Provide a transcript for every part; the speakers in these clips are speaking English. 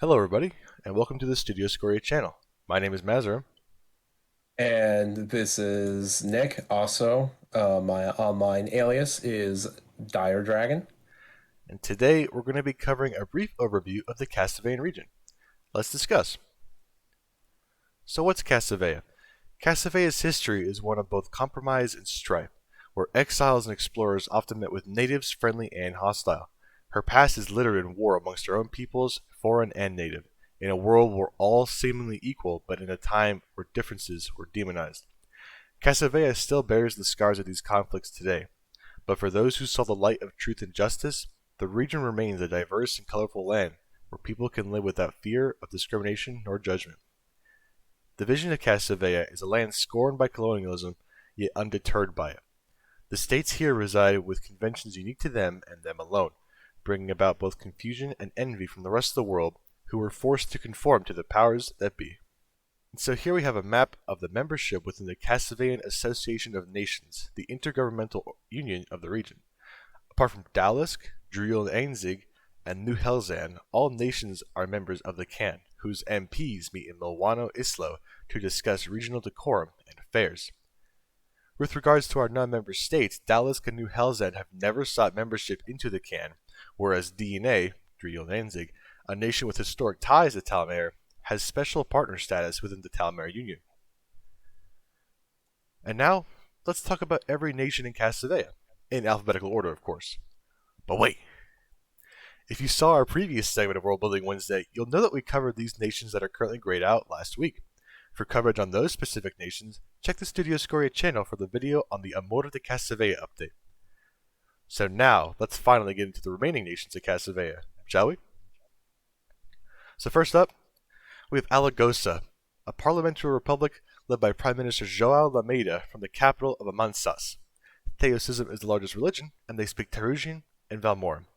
Hello everybody, and welcome to the Studio Scorian channel. My name is Mazur, And this is Nick. Also, my online alias is Dire Dragon. and today we're going to be covering a brief overview of the Kasevaean region. Let's discuss. So what's Kasevaea? Kasevaea's history is one of both compromise and strife, where exiles and explorers often met with natives friendly and hostile. Her past is littered in war amongst her own peoples, foreign and native, in a world where all seemingly equal, but in a time where differences were demonized. Kasevaea still bears the scars of these conflicts today, but for those who saw the light of truth and justice, the region remains a diverse and colorful land where people can live without fear of discrimination nor judgment. The vision of Kasevaea is a land scorned by colonialism, yet undeterred by it. The states here reside with conventions unique to them and them alone, bringing about both confusion and envy from the rest of the world who were forced to conform to the powers that be. And so here we have a map of the membership within the Kasevaean Association of Nations, the intergovernmental union of the region. Apart from Dalisk, Driel Ainzig, and New Helzan, all nations are members of the Can, whose MPs meet in Milwano Islo to discuss regional decorum and affairs. With regards to our non-member states, Dalisk and New Helzan have never sought membership into the Can, whereas DNA, Driel Ainzig, a nation with historic ties to Talmer, has special partner status within the Talmer Union. And now, let's talk about every nation in Kasevaea, in alphabetical order, of course. But wait, if you saw our previous segment of World Building Wednesday, you'll know that we covered these nations that are currently grayed out last week. For coverage on those specific nations, check the Studio Scorian channel for the video on the Amor de Kasevaea update. So now, let's finally get into the remaining nations of Kasevaea, shall we? So first up, we have Algosa, a parliamentary republic led by Prime Minister Joao Lameda from the capital of Amansas. Theosism is the largest religion, and they speak Tarugian and Valmoran.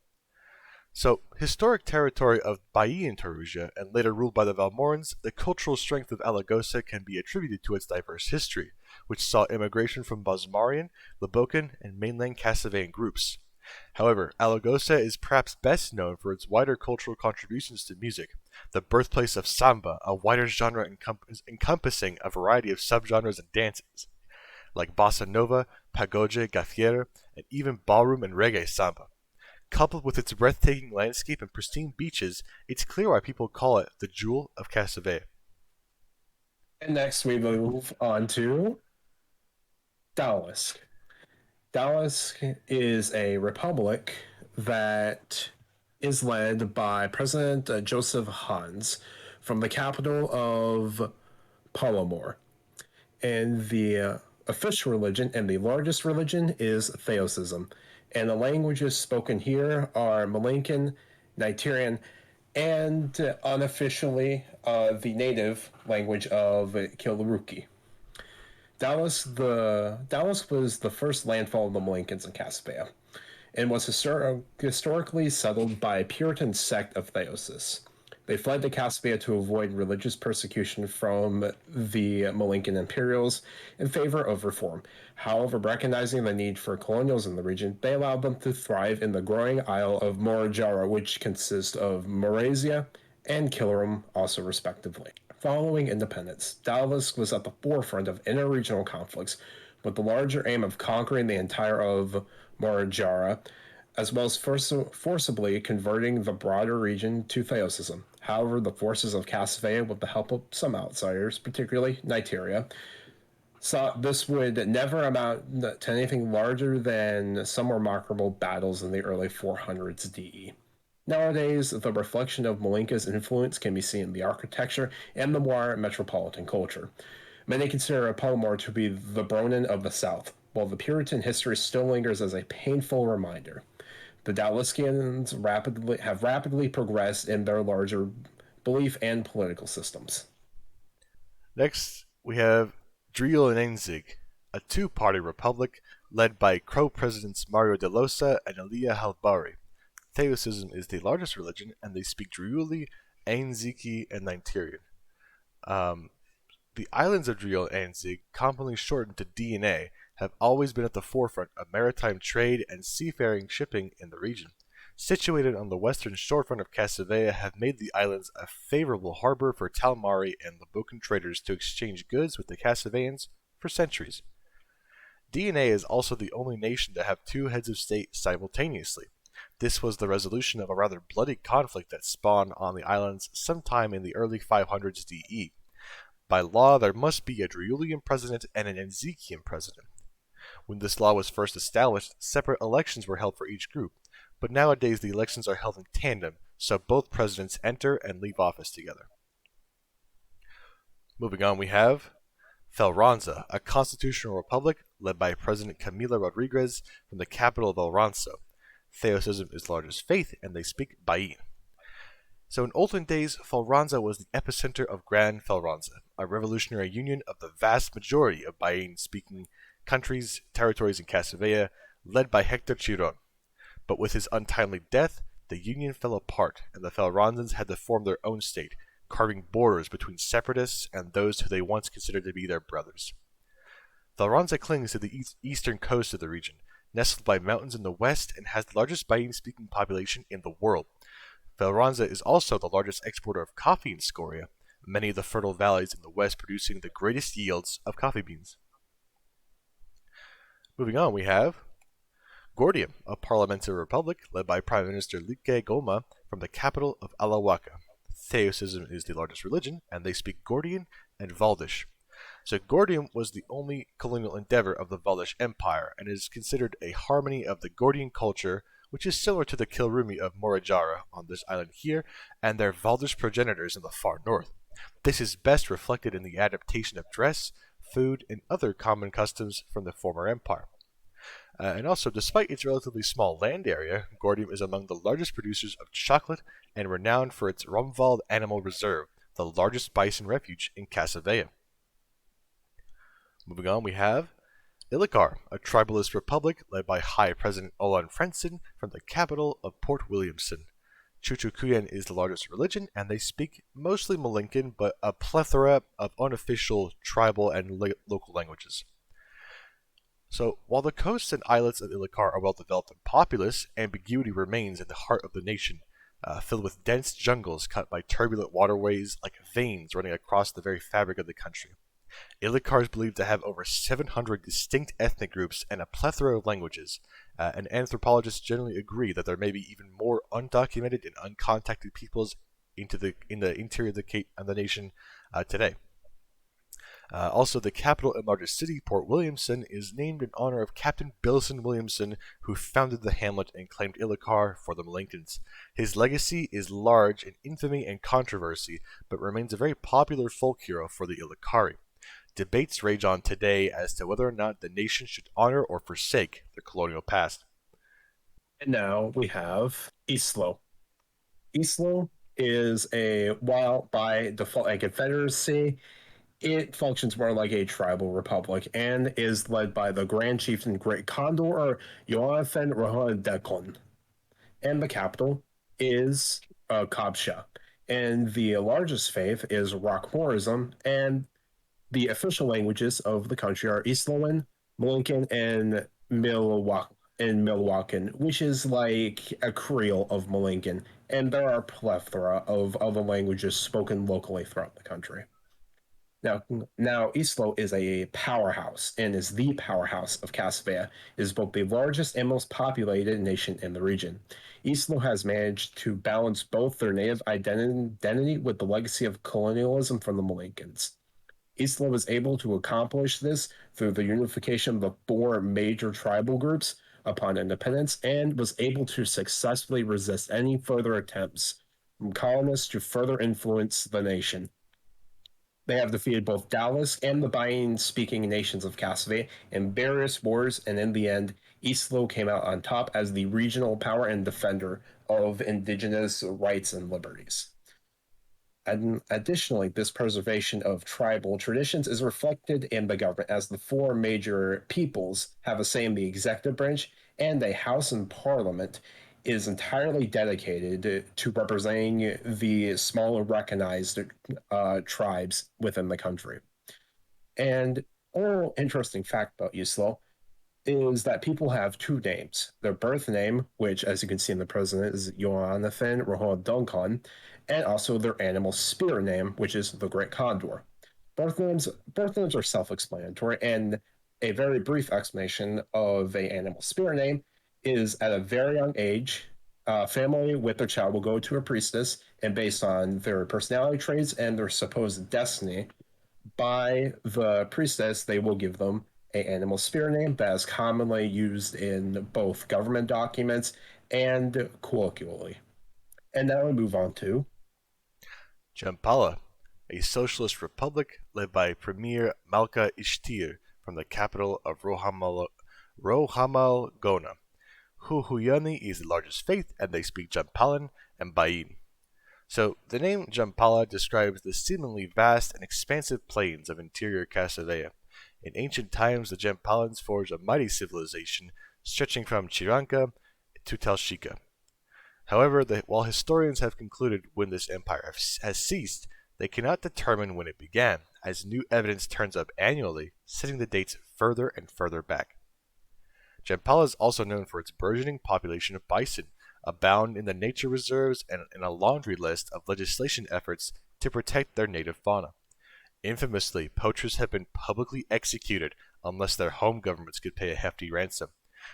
So, historic territory of Baian Tarugia and later ruled by the Valmorans, the cultural strength of Algosa can be attributed to its diverse history, which saw immigration from Bosmarian, Labokan, and mainland Kasevaean groups. However, Algosa is perhaps best known for its wider cultural contributions to music, the birthplace of samba, a wider genre encompassing a variety of subgenres and dances, like bossa nova, pagode, gafieira, and even ballroom and reggae samba. Coupled with its breathtaking landscape and pristine beaches, it's clear why people call it the Jewel of Kasevaea. And next we move on to Dalisk. Dalisk is a republic that is led by President Joseph Hans from the capital of Palomor. And the official religion and the largest religion is Theosism. And the languages spoken here are Malinkan, Nigerian, and unofficially the native language of Kilaruki. Dallas was the first landfall of the Malinkans in Kasevaea, and was historically settled by a Puritan sect of Theosis. They fled to Kasevaea to avoid religious persecution from the Malinkan Imperials in favor of reform. However, recognizing the need for colonials in the region, they allowed them to thrive in the growing Isle of Murizia, which consists of Murizia and Kilarum, also respectively. Following independence, Dallas was at the forefront of interregional conflicts, with the larger aim of conquering the entire of Murizia, as well as forcibly converting the broader region to Theosism. However, the forces of Kasevaea, with the help of some outsiders, particularly Niteria, saw this would never amount to anything larger than some remarkable battles in the early 400s DE. Nowadays, the reflection of Malinka's influence can be seen in the architecture and the more metropolitan culture. Many consider Palomar to be the Bronin of the South, while the Puritan history still lingers as a painful reminder. The Daliskians have rapidly progressed in their larger belief and political systems. Next, we have Driel and Enzig, a two-party republic led by Crow presidents Mario de Losa and Elia Halbari. Theosism is the largest religion, and they speak Driuli, Ainziki, and Nigerian. Um, the islands of Driel and Enzig, commonly shortened to DNA, have always been at the forefront of maritime trade and seafaring shipping in the region. situated on the western shorefront of Kasevaea, have made the islands a favorable harbor for Talmari and Labokan traders to exchange goods with the Kasevaeans for centuries. DNA is also the only nation to have two heads of state simultaneously. This was the resolution of a rather bloody conflict that spawned on the islands sometime in the early 500s DE. By law, there must be a Druulian president and an Enzikian president. When this law was first established, separate elections were held for each group, but nowadays the elections are held in tandem, so both presidents enter and leave office together. Moving on, we have Valranza, a constitutional republic led by President Camila Rodriguez from the capital of Valranza. Theosism is the largest faith, and they speak Bain. So in olden days, Valranza was the epicenter of Grand Valranza, a revolutionary union of the vast majority of Bain-speaking countries, territories in Kasevaea, led by Hector Chiron. But with his untimely death, the union fell apart, and the Valranzans had to form their own state, carving borders between separatists and those who they once considered to be their brothers. Valranza clings to the eastern coast of the region, nestled by mountains in the west, and has the largest Bain-speaking population in the world. Valranza is also the largest exporter of coffee in Scoria, many of the fertile valleys in the west producing the greatest yields of coffee beans. Moving on, we have Gordium, a parliamentary republic led by Prime Minister Like Goma from the capital of Alawaka. Theosism is the largest religion, and they speak Gordian and Valdish. So Gordium was the only colonial endeavor of the Valdish Empire, and is considered a harmony of the Gordian culture, which is similar to the Kilrumi of Murizia on this island here, and their Valdish progenitors in the far north. This is best reflected in the adaptation of dress, food, and other common customs from the former empire. And also, despite its relatively small land area, Gordium is among the largest producers of chocolate and renowned for its Rumwald Animal Reserve, the largest bison refuge in Kasevaea. Moving on, we have Illikar, a tribalist republic led by High President Olan Frenson from the capital of Port Williamson. Chuchukuyan is the largest religion, and they speak mostly Malinkan, but a plethora of unofficial tribal and local languages. So, while the coasts and islets of Illikar are well developed and populous, ambiguity remains in the heart of the nation, filled with dense jungles cut by turbulent waterways like veins running across the very fabric of the country. Illikar is believed to have over 700 distinct ethnic groups and a plethora of languages, and anthropologists generally agree that there may be even more undocumented and uncontacted peoples in the interior of the nation today. Also, the capital and largest city, Port Williamson, is named in honor of Captain Bilson Williamson, who founded the hamlet and claimed Illikar for the Malinkans. His legacy is large in infamy and controversy, but remains a very popular folk hero for the Illikari. Debates rage on today as to whether or not the nation should honor or forsake their colonial past. And now we have Islo. Islo is while by default a confederacy, it functions more like a tribal republic and is led by the Grand Chieftain Great Condor Jonathan Rohodekon. And the capital is Kabsha. And the largest faith is Rockmorism, and the official languages of the country are Isloan, Malinkan, and Milwaukee, which is like a Creole of Malinkan. And there are a plethora of other languages spoken locally throughout the country. Now Islo is a powerhouse and is the powerhouse of Kasevaea. It is both the largest and most populated nation in the region. Islo has managed to balance both their native identity with the legacy of colonialism from the Malinkans. Isla was able to accomplish this through the unification of the four major tribal groups upon independence, and was able to successfully resist any further attempts from colonists to further influence the nation. They have defeated both Dallas and the Bain-speaking nations of Kasevaea in various wars, and in the end, Islo came out on top as the regional power and defender of indigenous rights and liberties. And additionally, this preservation of tribal traditions is reflected in the government, as the four major peoples have a say in the executive branch, and a house and parliament is entirely dedicated to representing the smaller recognized tribes within the country. And a little interesting fact about Islo, is that people have two names. Their birth name, which, as you can see in the president, is Jonathan Rahon Duncan, and also their animal spirit name, which is the Great Condor. Birth names are self-explanatory, and a very brief explanation of a animal spirit name is at a very young age, a family with their child will go to a priestess, and based on their personality traits and their supposed destiny, by the priestess, they will give them a animal spirit name that is commonly used in both government documents and colloquially. And now we move on to Jampala, a socialist republic led by Premier Malka Ishtir from the capital of Rohamalgona. Huhuyani is the largest faith, and they speak Jampalan and Bayin. So, the name Jampala describes the seemingly vast and expansive plains of interior Kasevaea. In ancient times, the Jampalans forged a mighty civilization stretching from Chiranka to Talashika. However, while historians have concluded when this empire has ceased, they cannot determine when it began, as new evidence turns up annually, setting the dates further and further back. Jampala is also known for its burgeoning population of bison, abound in the nature reserves and in a laundry list of legislation efforts to protect their native fauna. Infamously, poachers have been publicly executed unless their home governments could pay a hefty ransom.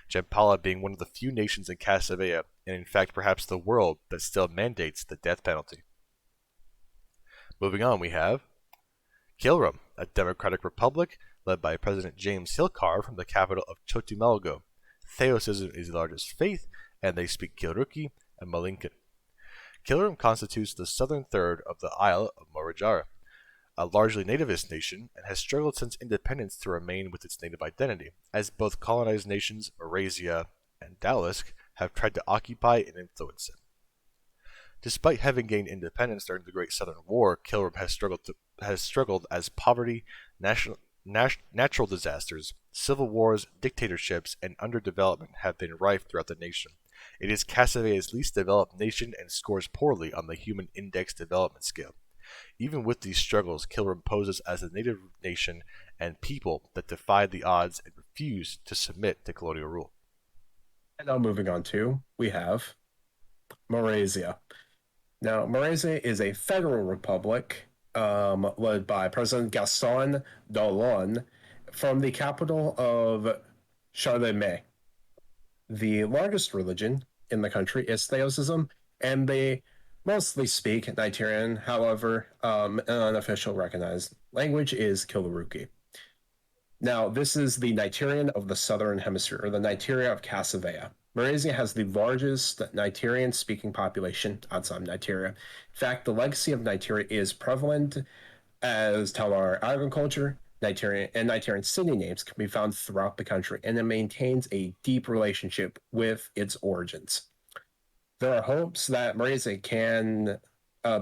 Jampala being one of the few nations in Kasevaea, and in fact perhaps the world, that still mandates the death penalty. Moving on, we have Kilarum, a democratic republic led by President James Illikar from the capital of Chotumalgo. Theosism is the largest faith, and they speak Kilruki and Malinkan. Kilarum constitutes the southern third of the Isle of Murizia, a largely nativist nation, and has struggled since independence to remain with its native identity, as both colonized nations, Murizia and Dalisk, have tried to occupy and influence it. Despite having gained independence during the Great Southern War, Kilarum has struggled as poverty, natural disasters, civil wars, dictatorships, and underdevelopment have been rife throughout the nation. It is Kasevaea's least developed nation and scores poorly on the Human Index Development Scale. Even with these struggles, Kilarum poses as a native nation and people that defied the odds and refused to submit to colonial rule. and now moving on to we have Murizia. Now, Murizia is a federal republic led by President Gaston Dollon from the capital of Charlemagne. The largest religion in the country is Theosism, and they mostly speak Nigerian. However, an unofficial recognized language is Kilaruki. Now, this is the Nigerian of the Southern Hemisphere, or the Nigerian of Kasevaea. Murizia has the largest Nigerian-speaking population outside Nigeria. In fact, the legacy of Nigeria is prevalent as Talar agriculture, Nigerian city names can be found throughout the country, and it maintains a deep relationship with its origins. There are hopes that Murizia can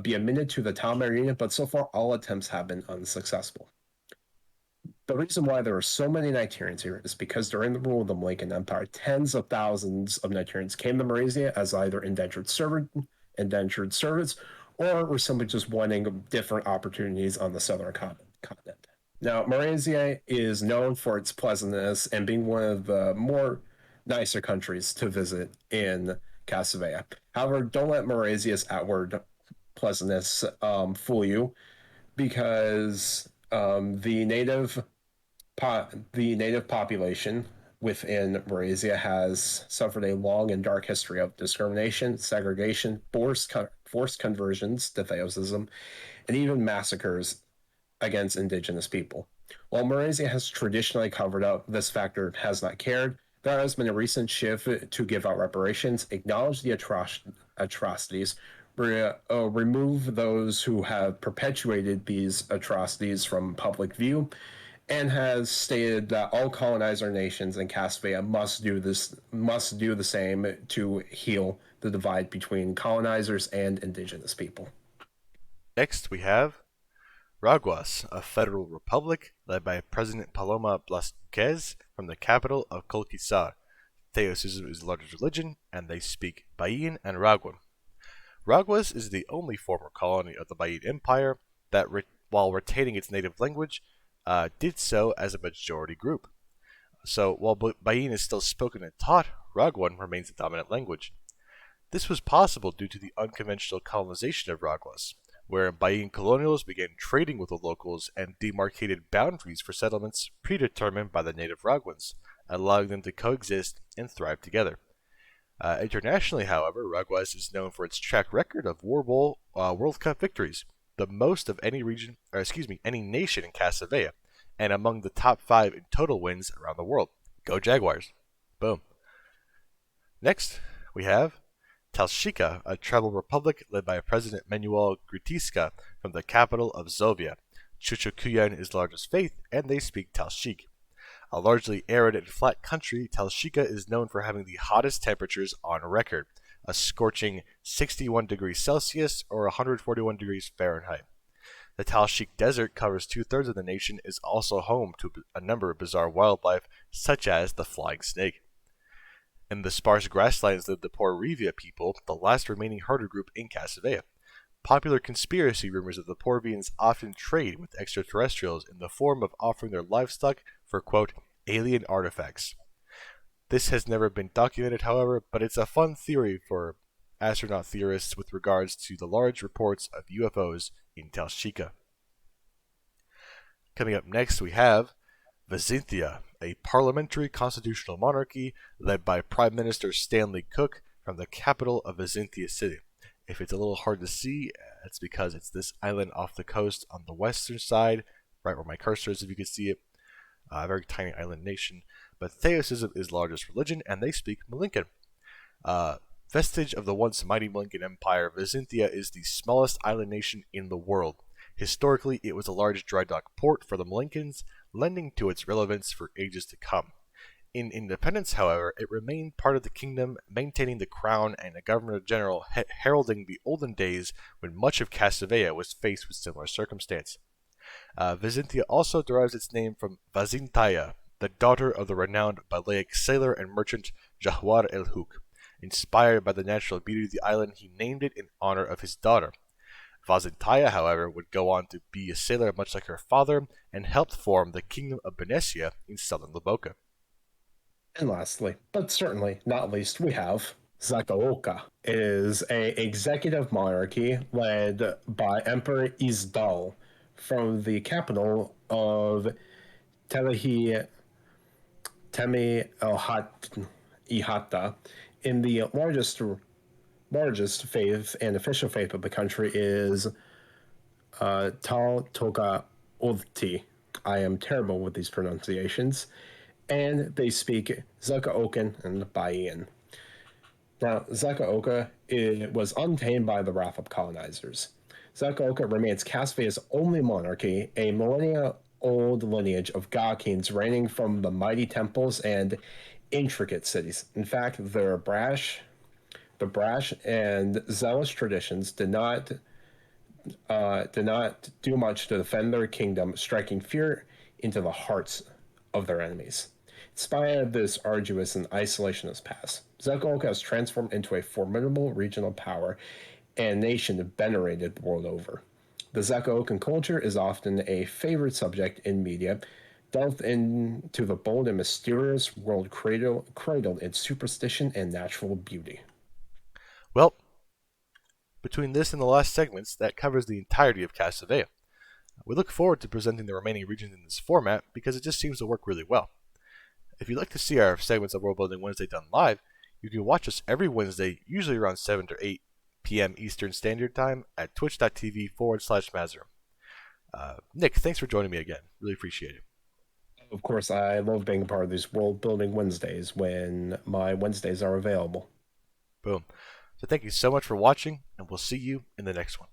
be admitted to the Talmud Union, but so far all attempts have been unsuccessful. The reason why there are so many Nigerians here is because during the rule of the Malinkan Empire, tens of thousands of Nigerians came to Murizia as either indentured servants, or were simply just wanting different opportunities on the southern continent. Now, Murizia is known for its pleasantness and being one of the more nicer countries to visit in Kasevaea. However, don't let Murizia's outward pleasantness fool you, because the native population within Murizia has suffered a long and dark history of discrimination, segregation, forced conversions to Theosism, and even massacres against indigenous people. While Murizia has traditionally covered up, this factor has not cared. There has been a recent shift to give out reparations, acknowledge the atrocities, remove those who have perpetuated these atrocities from public view, and has stated that all colonizer nations in Kasevaea must do the same to heal the divide between colonizers and indigenous people. Next, we have Ragwaz, a federal republic led by President Paloma Blasquez from the capital of Kolkisar. Theosism is the largest religion, and they speak Bayin and Ragwan. Ragwaz is the only former colony of the Bayin Empire that, while retaining its native language, did so as a majority group. So while Bayin is still spoken and taught, Ragwan remains the dominant language. This was possible due to the unconventional colonization of Ragwaz, where Bayin colonials began trading with the locals and demarcated boundaries for settlements predetermined by the native Ragwans, allowing them to coexist and thrive together. Internationally, however, Ragwaz is known for its track record of World Cup victories, the most of any any nation in Kasevaea, and among the top 5 in total wins around the world. Go Jaguars! Boom. Next, we have Talashika, a tribal republic led by President Manuel Gritiska from the capital of Zovia. Chuchukuyan is the largest faith, and they speak Talashik. A largely arid and flat country, Talashika is known for having the hottest temperatures on record, a scorching 61 degrees Celsius or 141 degrees Fahrenheit. The Talashik Desert covers 2/3 of the nation, is also home to a number of bizarre wildlife, such as the flying snake. In the sparse grasslands live the Murizia people, the last remaining herder group in Kasevaea. Popular conspiracy rumors of the Porvians often trade with extraterrestrials in the form of offering their livestock for, quote, alien artifacts. This has never been documented, however, but it's a fun theory for astronaut theorists with regards to the large reports of UFOs in Talashika. Coming up next, we have Vazinthia, a parliamentary constitutional monarchy led by Prime Minister Stanley Cook from the capital of Vazinthia City. If it's a little hard to see, it's because it's this island off the coast on the western side, right where my cursor is, if you can see it. A very tiny island nation. But Theosism is the largest religion, and they speak Malinkan. Vestige of the once mighty Malinkan Empire, Vazinthia is the smallest island nation in the world. Historically, it was a large dry dock port for the Malinkans, lending to its relevance for ages to come. In independence, however, it remained part of the kingdom, maintaining the crown and a governor-general heralding the olden days when much of Kasevaea was faced with similar circumstance. Vazinthia also derives its name from Vazinthia, the daughter of the renowned Balaic sailor and merchant Jahwar el-Huk. Inspired by the natural beauty of the island, he named it in honor of his daughter. Vazinthia, however, would go on to be a sailor much like her father and helped form the Kingdom of Benicia in southern Laboka. And lastly, but certainly not least, we have Zokoloka. It is an executive monarchy led by Emperor Isdal from the capital of Telehi Temi Ihata. In the largest faith and official faith of the country is Tal Toka Ulti. I am terrible with these pronunciations. And they speak Zokookan and Bayin. Now, Zokooka was untamed by the wrath of colonizers. Zokooka remains Kasevaea's only monarchy, a millennia-old lineage of god kings reigning from the mighty temples and intricate cities. In fact, the brash and zealous traditions did not do much to defend their kingdom, striking fear into the hearts of their enemies. In spite of this arduous and isolationist past, Zokoloka has transformed into a formidable regional power and nation venerated the world over. The Zokolokan culture is often a favorite subject in media, delved into the bold and mysterious world cradled in superstition and natural beauty. Well, between this and the last segments, that covers the entirety of Kasevaea. We look forward to presenting the remaining regions in this format because it just seems to work really well. If you'd like to see our segments of World Building Wednesday done live, you can watch us every Wednesday, usually around 7 to 8 p.m. Eastern Standard Time at twitch.tv/Mazzer. Nick, thanks for joining me again. Really appreciate it. Of course, I love being a part of these World Building Wednesdays when my Wednesdays are available. Boom. So thank you so much for watching, and we'll see you in the next one.